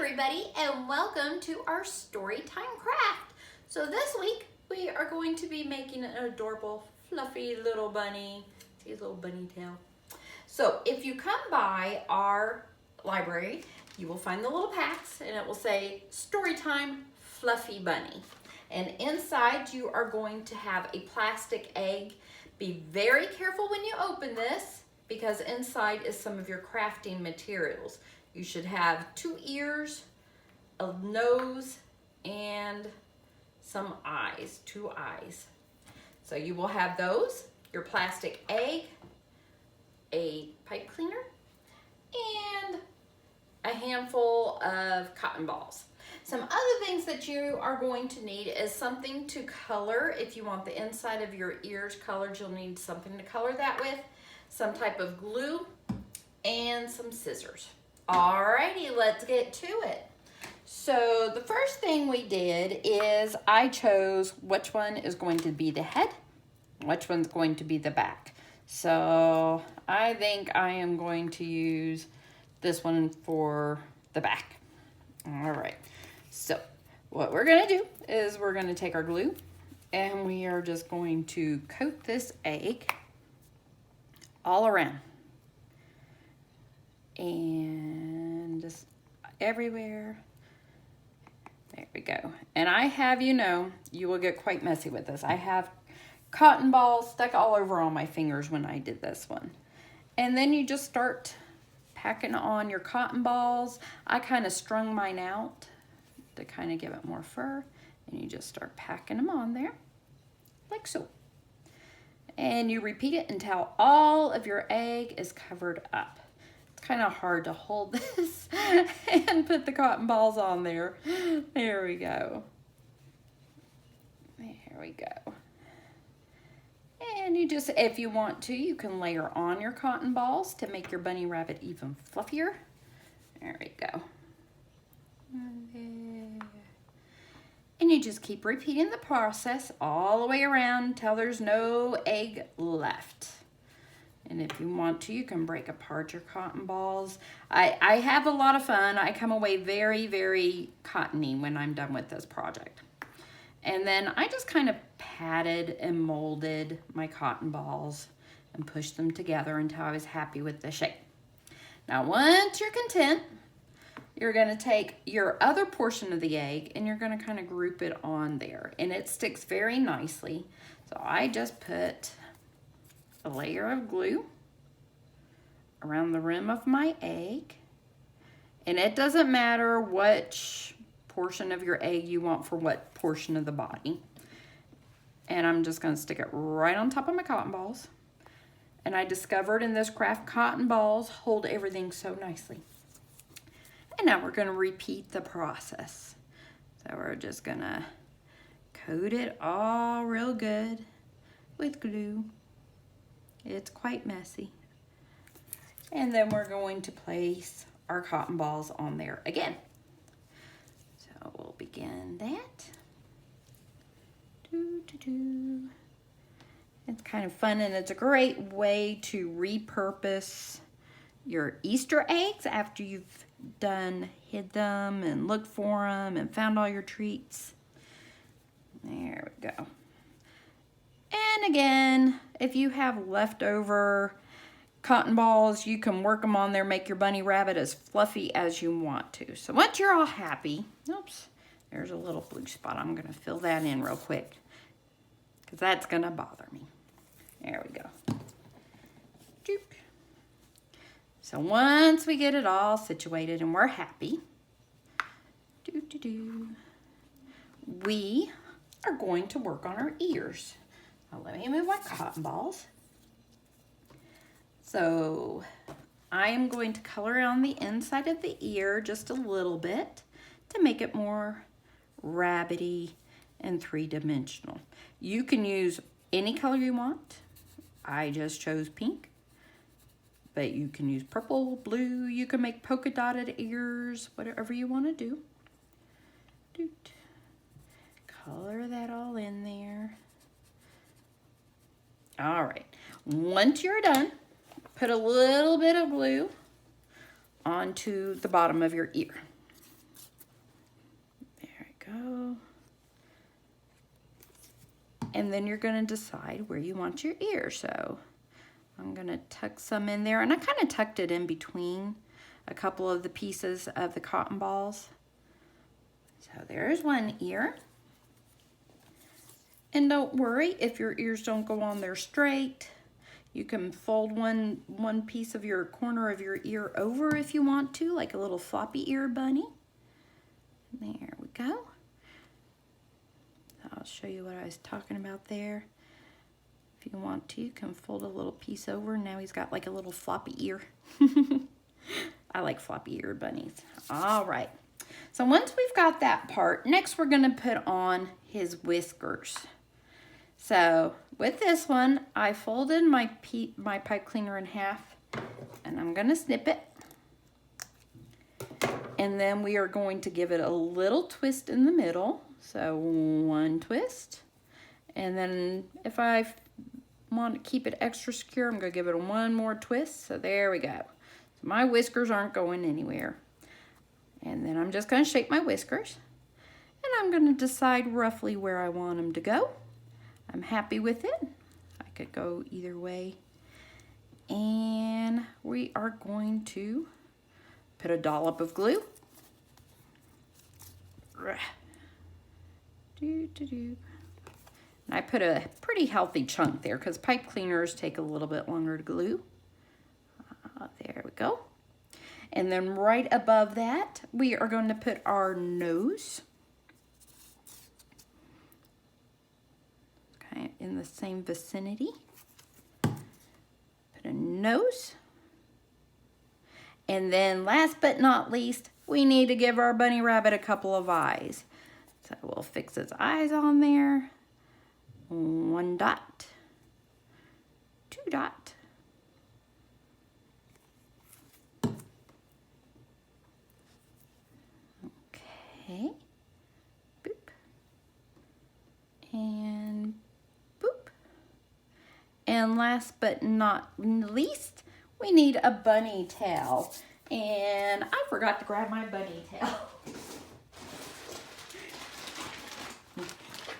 everybody, and welcome to our Storytime craft. So this week we are going to be making an adorable fluffy little bunny. See his little bunny tail. So if you come by our library, you will find the little packs and it will say Storytime Fluffy Bunny. And inside you are going to have a plastic egg. Be very careful when you open this because inside is some of your crafting materials. You should have 2 ears, a nose, and some eyes, 2 eyes. So you will have those, your plastic egg, a pipe cleaner, and a handful of cotton balls. Some other things that you are going to need is something to color. If you want the inside of your ears colored, you'll need something to color that with, some type of glue, and some scissors. Alrighty, let's get to it. So the first thing we did is I chose which one is going to be the head, which one's going to be the back. So I think I am going to use this one for the back. All right, so what we're gonna do is we're gonna take our glue and we are just going to coat this egg all around. And just everywhere. There we go. And I have, you will get quite messy with this. I have cotton balls stuck all over on my fingers when I did this one. And then you just start packing on your cotton balls. I kind of strung mine out to kind of give it more fur. And you just start packing them on there, like so. And you repeat it until all of your egg is covered up. Kind of hard to hold this and put the cotton balls on there. There we go. There we go. And you just, if you want to, you can layer on your cotton balls to make your bunny rabbit even fluffier. There we go. And you just keep repeating the process all the way around until there's no egg left. And if you want to, you can break apart your cotton balls. I have a lot of fun. I come away very, very cottony when I'm done with this project. And then I just kind of patted and molded my cotton balls and pushed them together until I was happy with the shape. Now, once you're content, you're gonna take your other portion of the egg and you're gonna kind of group it on there. And it sticks very nicely. So I just put a layer of glue around the rim of my egg, and it doesn't matter which portion of your egg you want for what portion of the body. And I'm just going to stick it right on top of my cotton balls. And I discovered in this craft, cotton balls hold everything so nicely. And now we're going to repeat the process. So we're just going to coat it all real good with glue. It's quite messy. And then we're going to place our cotton balls on there again. So we'll begin that. It's kind of fun, and it's a great way to repurpose your Easter eggs after you've hid them and looked for them and found all your treats. There we go. And again, if you have leftover cotton balls, you can work them on there, make your bunny rabbit as fluffy as you want to. So once you're all happy, oops, there's a little blue spot. I'm gonna fill that in real quick because that's gonna bother me. There we go. Doop. So once we get it all situated and we're happy, we are going to work on our ears. Now let me move my cotton balls. So I am going to color on the inside of the ear just a little bit to make it more rabbity and three-dimensional. You can use any color you want. I just chose pink, but you can use purple, blue. You can make polka dotted ears, whatever you want to do. Color that all in there. All right, once you're done, put a little bit of glue onto the bottom of your ear. go. And then you're gonna decide where you want your ear. So I'm gonna tuck some in there, and I kind of tucked it in between a couple of the pieces of the cotton balls. So there's one ear. And don't worry if your ears don't go on there straight. You can fold one piece of your corner of your ear over if you want to, like a little floppy ear bunny. There we go. I'll show you what I was talking about there. If you want to, you can fold a little piece over. Now he's got like a little floppy ear. I like floppy ear bunnies. All right. So once we've got that part, next we're gonna put on his whiskers. So with this one, I folded my pipe cleaner in half, and I'm gonna snip it. And then we are going to give it a little twist in the middle. So one twist. And then if I want to keep it extra secure, I'm gonna give it one more twist. So there we go. So my whiskers aren't going anywhere. And then I'm just gonna shape my whiskers. And I'm gonna decide roughly where I want them to go. I'm happy with it. I could go either way. And we are going to put a dollop of glue. And I put a pretty healthy chunk there because pipe cleaners take a little bit longer to glue. There we go. And then right above that, we are going to put our nose. Okay, in the same vicinity. Put a nose. And then last but not least, we need to give our bunny rabbit a couple of eyes. So we'll fix his eyes on there. 1 dot, 2 dot. Okay, boop, and boop. And last but not least, we need a bunny tail. And I forgot to grab my bunny tail.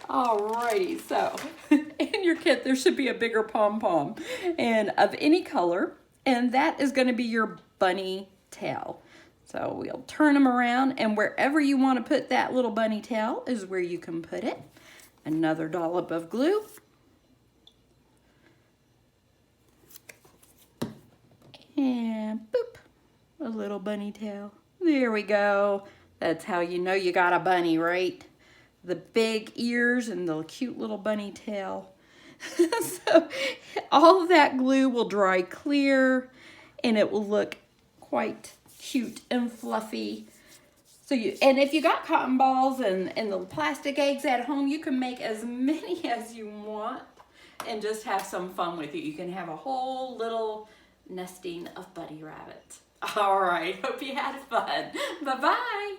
Alrighty, so in your kit there should be a bigger pom-pom and of any color, and that is going to be your bunny tail. So we'll turn them around, and wherever you want to put that little bunny tail is where you can put it. Another dollop of glue. And boop, a little bunny tail. There we go. That's how you know you got a bunny, right? The big ears and the cute little bunny tail. So all of that glue will dry clear and it will look quite cute and fluffy. So and if you got cotton balls and the plastic eggs at home, you can make as many as you want and just have some fun with it. You can have a whole little nesting of bunny rabbits. All right, hope you had fun. Bye-bye.